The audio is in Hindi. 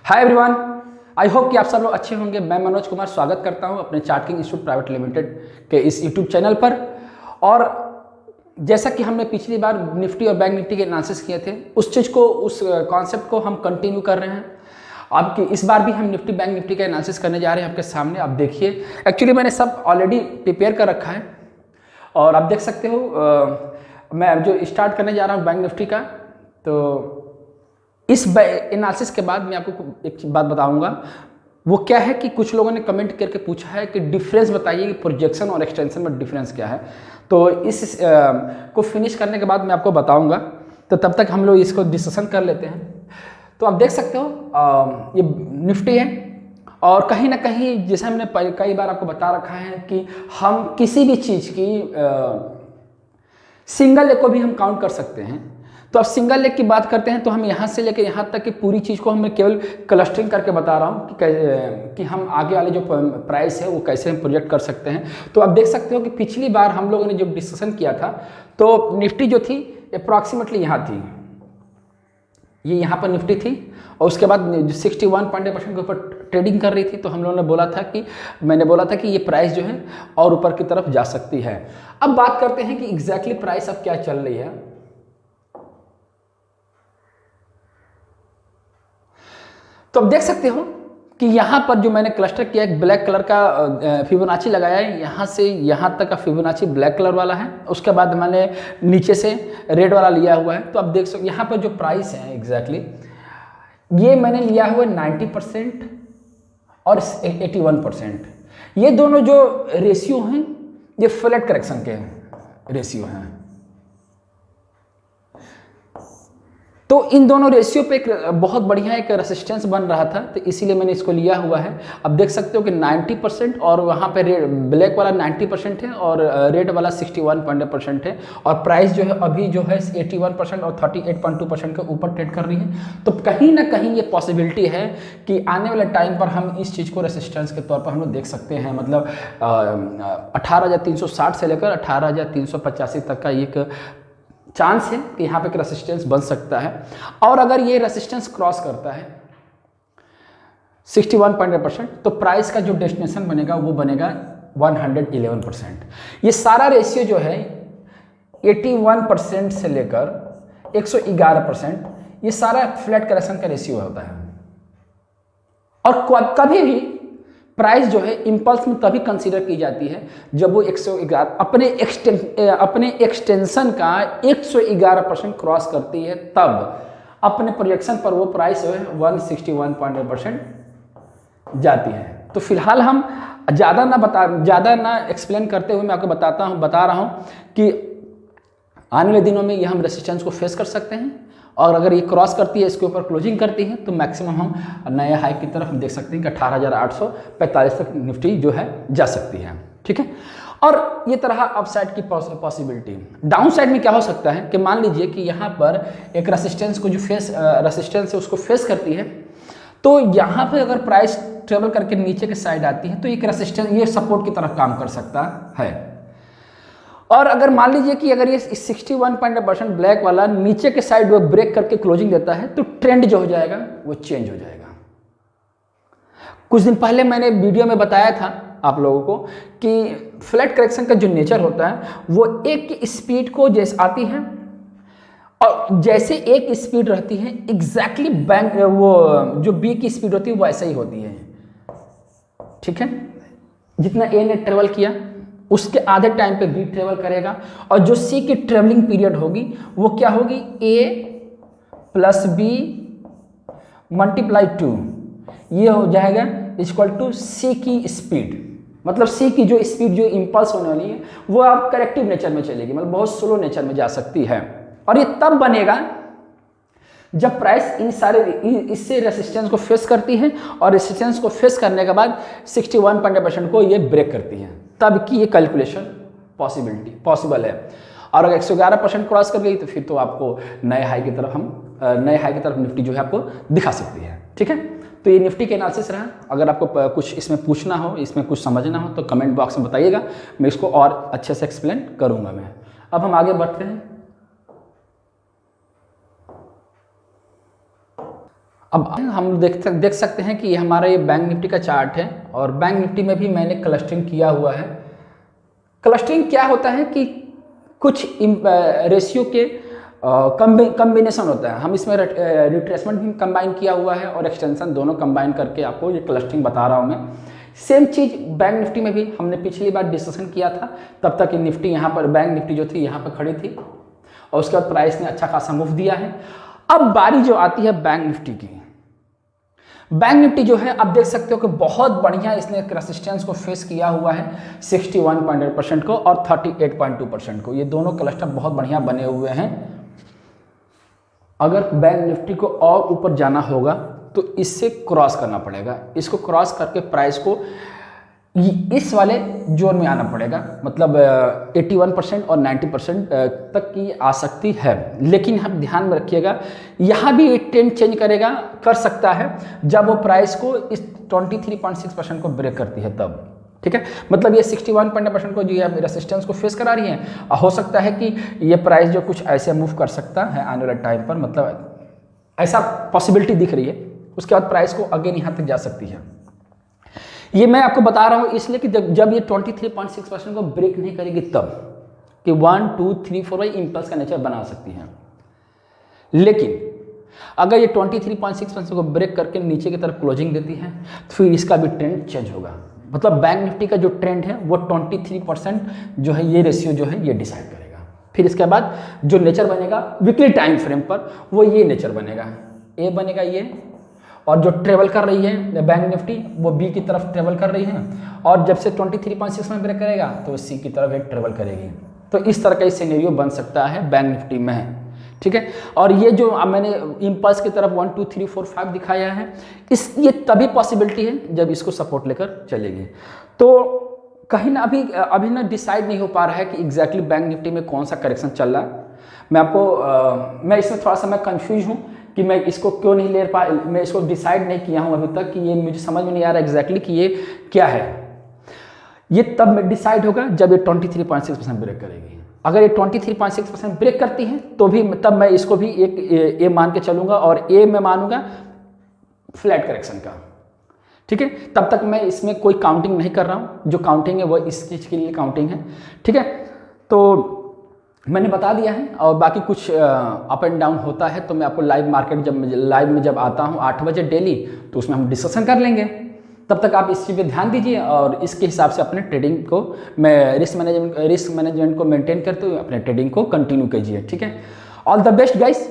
हाय एवरीवन, आई होप कि आप सब लोग अच्छे होंगे। मैं मनोज कुमार स्वागत करता हूं अपने चार्टिंग इंस्टीट्यूट प्राइवेट लिमिटेड के इस यूट्यूब चैनल पर। और जैसा कि हमने पिछली बार निफ्टी और बैंक निफ्टी के एनालिसिस किए थे, उस चीज़ को, उस कॉन्सेप्ट को हम कंटिन्यू कर रहे हैं। अब कि इस बार भी हम निफ्टी बैंक निफ्टी का एनालिसिस करने जा रहे हैं आपके सामने। आप देखिए, एक्चुअली मैंने सब ऑलरेडी प्रिपेयर कर रखा है और आप देख सकते हो। मैं जो स्टार्ट करने जा रहा हूँ बैंक निफ्टी का, तो इस एनालिसिस के बाद मैं आपको एक बात बताऊंगा। वो क्या है कि कुछ लोगों ने कमेंट करके पूछा है कि डिफरेंस बताइए कि प्रोजेक्शन और एक्सटेंशन में डिफरेंस क्या है। तो इस को फिनिश करने के बाद मैं आपको बताऊंगा। तो तब तक हम लोग इसको डिस्कशन कर लेते हैं। तो आप देख सकते हो, ये निफ्टी है और कहीं ना कहीं जैसे हमने कई बार आपको बता रखा है कि हम किसी भी चीज़ की सिंगल लेग को भी हम काउंट कर सकते हैं। तो अब सिंगल लेग की बात करते हैं तो हम यहाँ से लेकर यहाँ तक की पूरी चीज़ को मैं केवल क्लस्टरिंग करके बता रहा हूँ कि हम आगे वाले जो प्राइस है वो कैसे हम प्रोजेक्ट कर सकते हैं। तो आप देख सकते हो कि पिछली बार हम लोगों ने जब डिस्कशन किया था तो निफ्टी जो थी अप्रॉक्सीमेटली यहाँ थी, ये यहाँ पर निफ्टी थी और उसके बाद 61.8% के ऊपर ट्रेडिंग कर रही थी। तो हम लोगों ने बोला था कि मैंने बोला था कि ये प्राइस जो है और ऊपर की तरफ जा सकती है। अब बात करते हैं कि एग्जैक्टली प्राइस अब क्या चल रही है। तो अब देख सकते हो कि यहाँ पर जो मैंने क्लस्टर किया, एक ब्लैक कलर का फिबोनाची लगाया है, यहाँ से यहाँ तक का फिबोनाची ब्लैक कलर वाला है। उसके बाद मैंने नीचे से रेड वाला लिया हुआ है। तो अब देख सकते यहाँ पर जो प्राइस है एग्जैक्टली ये मैंने लिया हुआ 90% और 81%। ये दोनों जो रेशियो हैं ये फ्लैट करेक्शन के रेशियो हैं। तो इन दोनों रेशियो पे एक बहुत बढ़िया एक रेसिस्टेंस बन रहा था, तो इसीलिए मैंने इसको लिया हुआ है। अब देख सकते हो कि 90% और वहाँ पे रेड ब्लैक वाला 90% है और रेड वाला 61% है। और प्राइस जो है अभी जो है 81% और 38.2% के ऊपर ट्रेड कर रही है। तो कहीं ना कहीं ये पॉसिबिलिटी है कि आने वाले टाइम पर हम इस चीज़ को रेसिस्टेंस के तौर पर हम लोग देख सकते हैं। मतलब 18,360 से लेकर 18,385 तक का एक चांस है कि यहाँ पे एक रेसिस्टेंस बन सकता है। और अगर ये रेसिस्टेंस क्रॉस करता है 61.8% तो प्राइस का जो डेस्टिनेशन बनेगा वो बनेगा 111%। ये सारा रेशियो जो है 81% से लेकर 111%, ये सारा फ्लैट करेक्शन का रेशियो होता है। और कभी भी प्राइस जो है इम्पल्स में तभी कंसीडर की जाती है जब वो 111 अपने एक्सटेंशन का 111% क्रॉस करती है, तब अपने प्रोजेक्शन पर वो प्राइस जो है 161.8% जाती है। तो फिलहाल हम ज़्यादा ना एक्सप्लेन करते हुए मैं आपको बता रहा हूँ कि आने वाले दिनों में ये हम रेसिस्टेंस को फेस कर सकते हैं और अगर ये क्रॉस करती है, इसके ऊपर क्लोजिंग करती है, तो मैक्सिमम हम नए हाई की तरफ हम देख सकते हैं कि 18,845 तक निफ्टी जो है जा सकती है। ठीक है, और ये तरह अपसाइड की पॉसिबिलिटी। डाउन साइड में क्या हो सकता है कि मान लीजिए कि यहाँ पर एक रेसिस्टेंस को जो रेसिस्टेंस है उसको फेस करती है, तो यहाँ पर अगर प्राइस ट्रेवल करके नीचे के साइड आती है तो एक रेसिस्टेंस ये सपोर्ट की तरफ काम कर सकता है। और अगर मान लीजिए कि अगर ये 61% ब्लैक वाला नीचे के साइड वो ब्रेक करके क्लोजिंग देता है तो ट्रेंड जो हो जाएगा वो चेंज हो जाएगा। कुछ दिन पहले मैंने वीडियो में बताया था आप लोगों को कि फ्लैट करेक्शन का जो नेचर होता है वो एक स्पीड को जैसे आती है और जैसे एक स्पीड रहती है एग्जैक्टली बैंक वो जो बी की स्पीड होती है वो ऐसा ही होती है। ठीक है, जितना ए ने ट्रेवल किया उसके आधे टाइम पे बी ट्रेवल करेगा और जो सी की ट्रेवलिंग पीरियड होगी वो क्या होगी, ए प्लस बी मल्टीप्लाई 2, ये हो जाएगा इक्वल टू सी की स्पीड। मतलब सी की जो स्पीड जो इम्पल्स होने वाली है वो आप करेक्टिव नेचर में चलेगी, मतलब बहुत स्लो नेचर में जा सकती है। और ये तब बनेगा जब प्राइस इससे रेसिस्टेंस को फेस करती है और रेसिस्टेंस को फेस करने के बाद 61% को ये ब्रेक करती है, तब की ये कैलकुलेशन पॉसिबल है। और अगर 111% क्रॉस कर गई तो फिर तो आपको नए हाई की तरफ निफ्टी जो है आपको दिखा सकती है। ठीक है, तो ये निफ्टी के एनालिसिस रहा। अगर आपको कुछ इसमें पूछना हो, इसमें कुछ समझना हो तो कमेंट बॉक्स में बताइएगा, मैं इसको और अच्छे से एक्सप्लेन करूँगा मैं। अब हम आगे बढ़ते हैं। अब हम देख सकते हैं कि ये हमारा ये बैंक निफ्टी का चार्ट है और बैंक निफ्टी में भी मैंने क्लस्टरिंग किया हुआ है। क्लस्टरिंग क्या होता है कि कुछ रेशियो के कम्बिनेशन होता है। हम इसमें रिट्रेसमेंट भी कंबाइन किया हुआ है और एक्सटेंशन दोनों कंबाइन करके आपको ये क्लस्टरिंग बता रहा हूँ मैं। सेम चीज़ बैंक निफ्टी में भी हमने पिछली बार डिस्कशन किया था। तब तक ये निफ्टी यहाँ पर, बैंक निफ्टी जो थी यहाँ पर खड़ी थी और उसके बाद प्राइस ने अच्छा खासा मूव दिया है। अब बारी जो आती है बैंक निफ्टी की, बैंक निफ्टी जो है आप देख सकते हो कि बहुत बढ़िया इसने रेसिस्टेंस को फेस किया हुआ है 61.8% को और 38.2% को। ये दोनों क्लस्टर बहुत बढ़िया बने हुए हैं। अगर बैंक निफ्टी को और ऊपर जाना होगा तो इससे क्रॉस करना पड़ेगा। इसको क्रॉस करके प्राइस को इस वाले जोन में आना पड़ेगा, मतलब 81% और 90% तक की आ सकती है। लेकिन आप ध्यान में रखिएगा, यहाँ भी ट्रेंड चेंज कर सकता है जब वो प्राइस को इस 23.6% को ब्रेक करती है तब, ठीक है। मतलब ये 61.9% को जो है रेसिस्टेंस को फेस करा रही है, हो सकता है कि ये प्राइस जो कुछ ऐसे मूव कर सकता है आने वाले टाइम पर, मतलब ऐसा पॉसिबिलिटी दिख रही है। उसके बाद प्राइस को अगेन यहाँ तक जा सकती है। ये मैं आपको बता रहा हूँ इसलिए कि जब ये 23.6% को ब्रेक नहीं करेगी तब, कि 1 2 3 4 इम्पल्स का नेचर बना सकती है। लेकिन अगर ये 23.6% को ब्रेक करके नीचे की तरफ क्लोजिंग देती है तो फिर इसका भी ट्रेंड चेंज होगा। मतलब बैंक निफ्टी का जो ट्रेंड है वो 23% जो है ये रेशियो जो है ये डिसाइड करेगा। फिर इसके बाद जो नेचर बनेगा वीकली टाइम फ्रेम पर वो ये नेचर बनेगा, ए बनेगा ये, और जो ट्रेवल कर रही है बैंक निफ्टी वो बी की तरफ ट्रेवल कर रही है, और जब से 23.6 में ब्रेक करेगा तो सी की तरफ एक ट्रेवल करेगी। तो इस तरह का सिनेरियो बन सकता है बैंक निफ्टी में, ठीक है। और ये जो मैंने इम्पल्स की तरफ 1 2 3 4 5 दिखाया है, ये तभी पॉसिबिलिटी है जब इसको सपोर्ट लेकर चलेगी। तो कहीं ना अभी ना डिसाइड नहीं हो पा रहा है कि एग्जैक्टली बैंक निफ्टी में कौन सा करेक्शन चल रहा है। मैं इसमें थोड़ा सा मैं कंफ्यूज हूँ कि मैं इसको क्यों नहीं ले पा, मैं इसको डिसाइड नहीं किया हूँ अभी तक कि ये मुझे समझ में नहीं आ रहा एग्जैक्टली कि ये क्या है। ये तब डिसाइड होगा जब ये 23.6% ब्रेक करेगी। अगर ये 23.6% ब्रेक करती है तो भी तब मैं इसको भी एक ए मान के चलूँगा, और ए मैं मानूंगा फ्लैट करेक्शन का, ठीक है। तब तक मैं इसमें कोई काउंटिंग नहीं कर रहा हूँ, जो काउंटिंग है वो इस चीज़ के लिए काउंटिंग है, ठीक है। तो मैंने बता दिया है, और बाकी कुछ अप एंड डाउन होता है तो मैं आपको लाइव मार्केट जब आता हूँ 8 बजे डेली, तो उसमें हम डिस्कशन कर लेंगे। तब तक आप इस चीज़ पे ध्यान दीजिए और इसके हिसाब से अपने ट्रेडिंग को, मैं रिस्क मैनेजमेंट को मेंटेन करते हुए अपने ट्रेडिंग को कंटिन्यू कीजिए, ठीक है। All the best guys.